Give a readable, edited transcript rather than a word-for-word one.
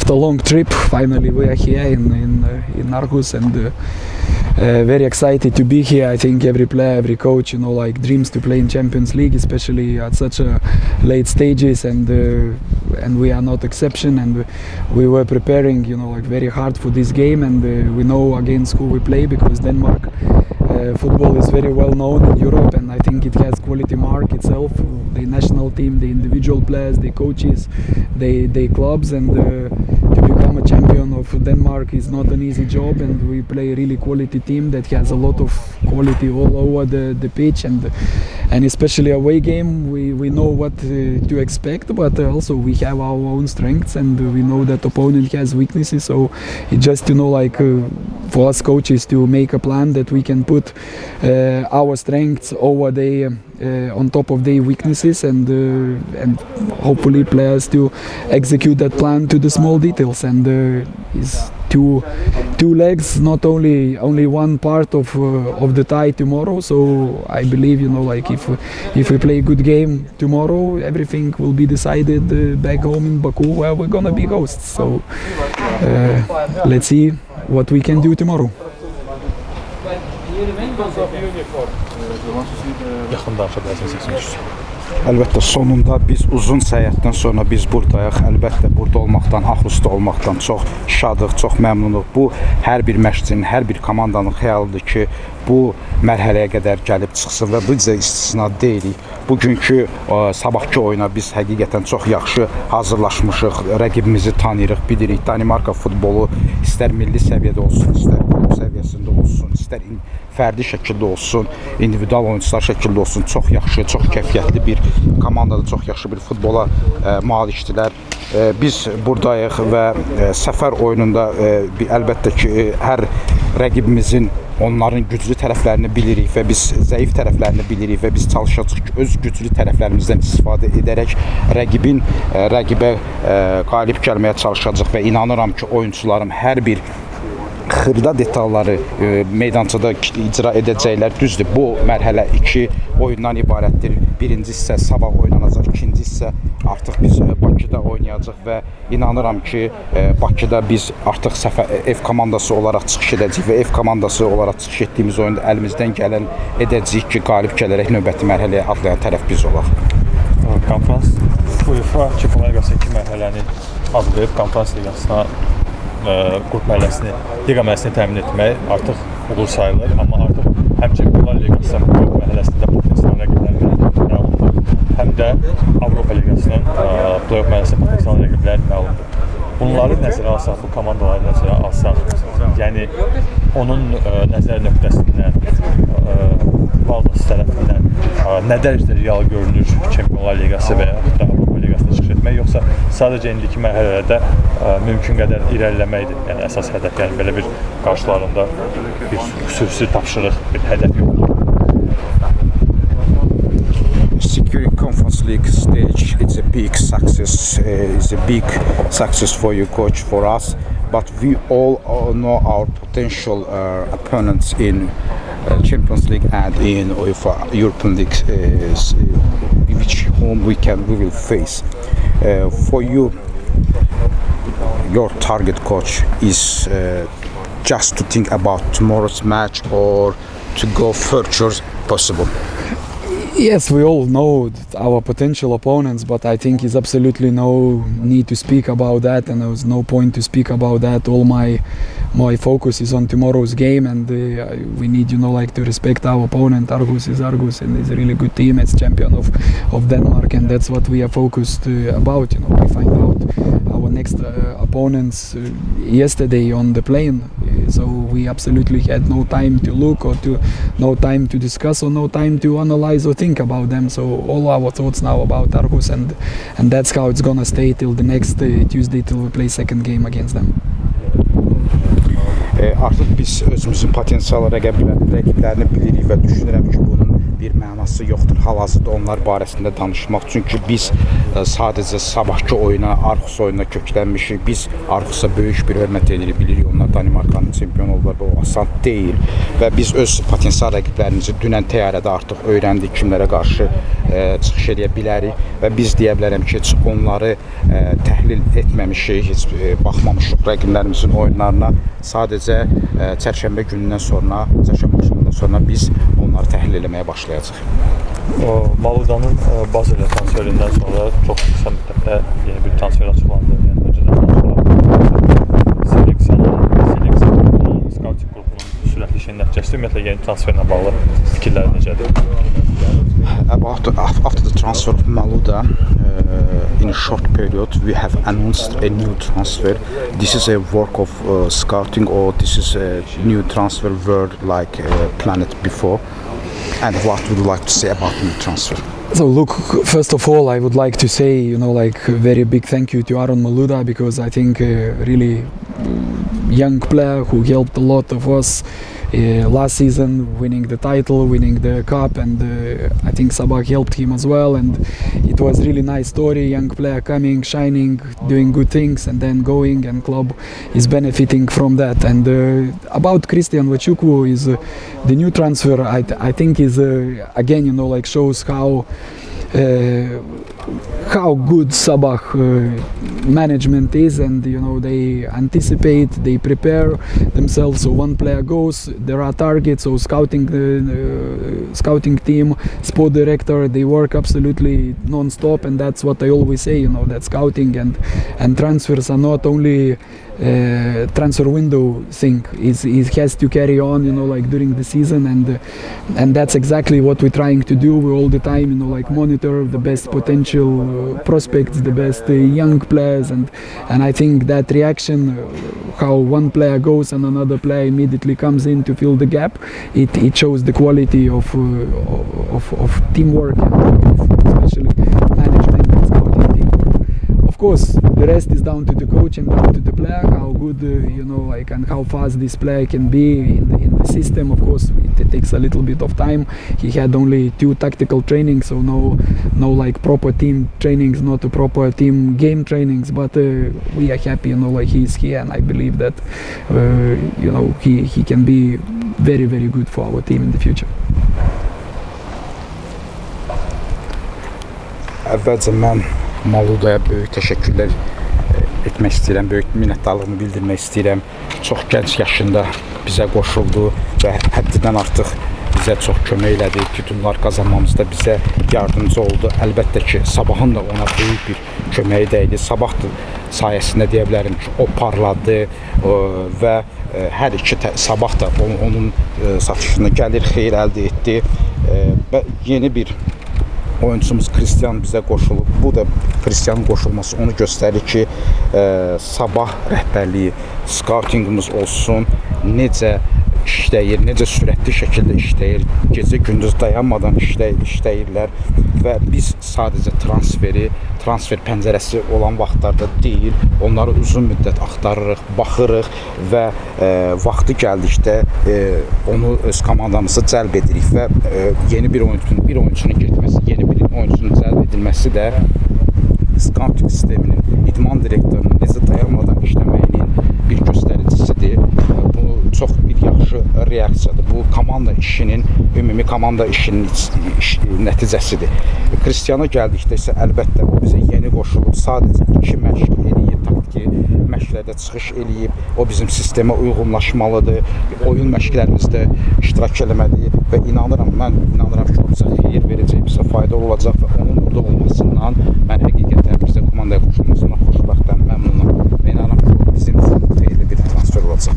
after a long trip, finally we are here in Aarhus, and very excited to be here. I think every player, every coach, like dreams to play in Champions League, especially at such a late stages, and we are not exception. And we were preparing, like very hard for this game, and we know against who we play, because Denmark football is very well known in Europe, and I think it has quality mark itself. The national team, the individual players, the coaches, the clubs, and to become a champion of Denmark is not an easy job, and we play a really quality team that has a lot of quality all over the pitch, and especially away game we know what to expect, but also we have our own strengths, and we know that opponent has weaknesses, so it's just for us coaches to make a plan that we can put our strengths over on top of their weaknesses, and hopefully players to execute that plan to the small details, and is two legs, not only one part of the tie tomorrow. So I believe if we play a good game tomorrow, everything will be decided back home in Baku, where we're gonna be hosts. So let's see what we can do tomorrow. Əlbəttə sonunda biz uzun səyahətdən sonra biz buradayıq. Əlbəttə burada olmaqdan, Aarhusda olmaqdan çox şadıq, çox məmnunuq. Bu hər bir məşqçinin, hər bir komandanın xəyalıdır ki, bu mərhələyə qədər gəlib çıxsın və biz də istisna deyilik. Bugünkü sabahki oyuna biz həqiqətən çox yaxşı hazırlaşmışıq, rəqibimizi tanıyırıq, bilirik. Danimarka futbolu istər milli səviyyədə olsun, istər klub səviyyəsində olsun, istər fərdi şəkildə olsun, individual oyuncular şəkildə olsun, çox yaxşı, çox kəfiyyətli bir komandada, çox yaxşı bir futbola malikdirlər. Biz buradayıq və səfər oyununda əlbəttə ki, hər rəqibimizin onların güclü tərəflərini bilirik və biz zəif tərəflərini bilirik və biz çalışacağıq ki, öz güclü tərəflərimizdən istifadə edərək rəqibə qalib gəlməyə çalışacağıq və inanıram ki, oyuncularım hər bir xırda detalları meydançada icra edəcəklər. Düzdür, bu mərhələ 2 oyundan ibarətdir. Birinci hissə sabah oynanacaq, ikinci hissə artıq biz Bakıda oynayacaq və inanıram ki, Bakıda biz artıq ev komandası olaraq çıxış edəcəyik və ev komandası olaraq çıxış etdiyimiz oyunda əlimizdən gələn edəcəyik ki, qalib gələrək növbəti mərhələyə atlayan tərəf biz olaq. Konferans UEFA Çempionlar Liqası 2 mərhələni adlayıb Konferans Liqasına qrup mərhələsini, liqa mərhələsini təmin etmək artıq uğur sayılır, amma artıq həm Çempionlar Liqası qrup mərhələsində potensial rəqiblər məlumdur, həm də Avropa Liqasının play-off mərhələsində potensial rəqiblər məlumdur. Bunları nəzərə alsaq, bu komandaları nəzərə alsaq, yəni onun nəzər nöqtəsindən, Valdas tərəfindən nə dərəcədə real görünür Çempionlar Liqası və ya Avropa Liqasına çıxış etmək, yoxsa sadəcə indiki mərhələlərdə mümkün qədər irəliləməkdir, yəni əsas hədəf, yəni belə bir qarşılarında bir xüsusi tapşırıq, bir hədəf yoxdur. Securing Conference League stage, it's a big success. It's a big success for you, coach, for us. But we all know our potential opponents in Champions League and in UEFA European League, whom we will face. For you, your target, coach, is just to think about tomorrow's match or to go further possible. Yes, we all know our potential opponents, but I think there's absolutely no need to speak about that, and there was no point to speak about that. All my focus is on tomorrow's game, and we need, to respect our opponent. Aarhus is Aarhus, and it's a really good team. It's champion of Denmark, and that's what we are focused about. We find out our next opponents yesterday on the plane. So we absolutely had no time to look or no time to discuss or no time to analyze or think about them. So all our thoughts now about Aarhus, and that's how it's gonna stay till the next Tuesday till we play second game against them. Artıq biz özümüzün potensial rəqiblərini bilirik və düşünürəm ki, bunun bir mənası yoxdur hal-hazırda onlar barəsində danışmaq. Çünki biz sadəcə sabahki oyuna, Arxus oyununa köklənmişik. Biz Arxusa böyük bir hörmət edirik, bilirik onlar Danimarkanın çempionu oldular, bu asan deyil və biz öz potensial rəqiblərimizi dünən təyyarədə artıq öyrəndik, kimlərə qarşı çıxış edə bilərik və biz deyə bilərəm ki, heç onları təhlil etməmişik, heç baxmamışıq rəqiblərimizin oyunlarına. Sadəcə çərşənbə günündən sonra, çərşənbə axşamından sonra biz onları təhlil etməyə başlayacağıq. Maluda'nın Bazel'e transferinden sonra çok kısa müddətdə yeni bir transfer açıqlandı. Yəni öncədən seleksiyanın, scouting qrupunun sürətli işinin nəticəsi, ümumiyyətlə yeni transferlə bağlı fikirlər necədir? After the transfer of Maluda, in a short period, we have announced a new transfer. This is a work of scouting, or this is a new transfer word like planned before. And what would you like to say about the new transfer? So look, first of all, I would like to say, a very big thank you to Aron Maluda, because I think really young player who helped a lot of us last season, winning the title, winning the cup, and I think Sabah helped him as well, and it was really nice story, young player coming, shining, doing good things, and then going, and club is benefiting from that. And about Christian Wachukwu, is the new transfer, I think is again, shows how good Sabah management is, and they anticipate, they prepare themselves. So one player goes, there are targets. So scouting team, sport director, they work absolutely non-stop, and that's what I always say. That scouting and transfers are not only transfer window thing. It has to carry on, during the season, and that's exactly what we're trying to do. We all the time, monitor the best potential prospects, the best young players, and I think that reaction, how one player goes and another player immediately comes in to fill the gap, it shows the quality of teamwork, especially management and scouting teamwork. Of course, the rest is down to the coach and down to the player, how good, and how fast this player can be in the system. Of course, it takes a little bit of time. He had only 2 tactical trainings, so no proper team trainings, not a proper team game trainings, but we are happy, he's here, and I believe that, he can be very, very good for our team in the future. Əvvəlcə mən Maluda'ya böyük təşəkkürlər etmək istəyirəm, böyük minnətdarlığımı bildirmək istəyirəm. Çox gənc yaşında bizə qoşuldu və həddindən artıq bizə çox kömək elədi, titullar qazanmamızda bizə yardımcı oldu. Əlbəttə ki, Sabahın da ona böyük bir köməyi dəydi. Sabah sayəsində deyə bilərəm ki, o parladı və hər iki Sabah da onun satışına gəlir, xeyir əldə etdi və yeni bir oyuncumuz Christian bizə qoşulub. Bu da Christianın qoşulması onu göstərir ki, Sabah rəhbərliyi, scoutingimiz olsun, necə işləyir, necə sürətli şəkildə işləyir, gecə gündüz dayanmadan işləyirlər və biz sadəcə transfer pəncərəsi olan vaxtlarda deyil, onları uzun müddət axtarırıq, baxırıq və vaxtı gəldikdə onu öz komandamıza cəlb edirik və yeni bir oyuncunun getməsi, yeni bir oyuncunun cəlb edilməsi də scouting sisteminin, idman direktorunun necə dayanmadan işləməyinin bir göstəricisidir. Bu çox bir yaxşı reaksiyadır. Bu komanda işinin, ümumi komanda işinin nəticəsidir. Cristiano gəldikdə isə əlbəttə o bizə yeni qoşulub, sadəcə 2 məşq eləyib, taktiki məşqlərdə çıxış eləyib, o bizim sistemə uyğunlaşmalıdır, oyun məşqlərimizdə iştirak eləməli və mən inanıram ki, o bizə xeyir verəcək, bizə faydalı olacaq və onun burada olmasından mən həqiqətən bizə komandaya qoşulmasından xoşbəxtəm, məmnunam və inanıram ki, bizim üçün xeyirli bir transfer olacaq.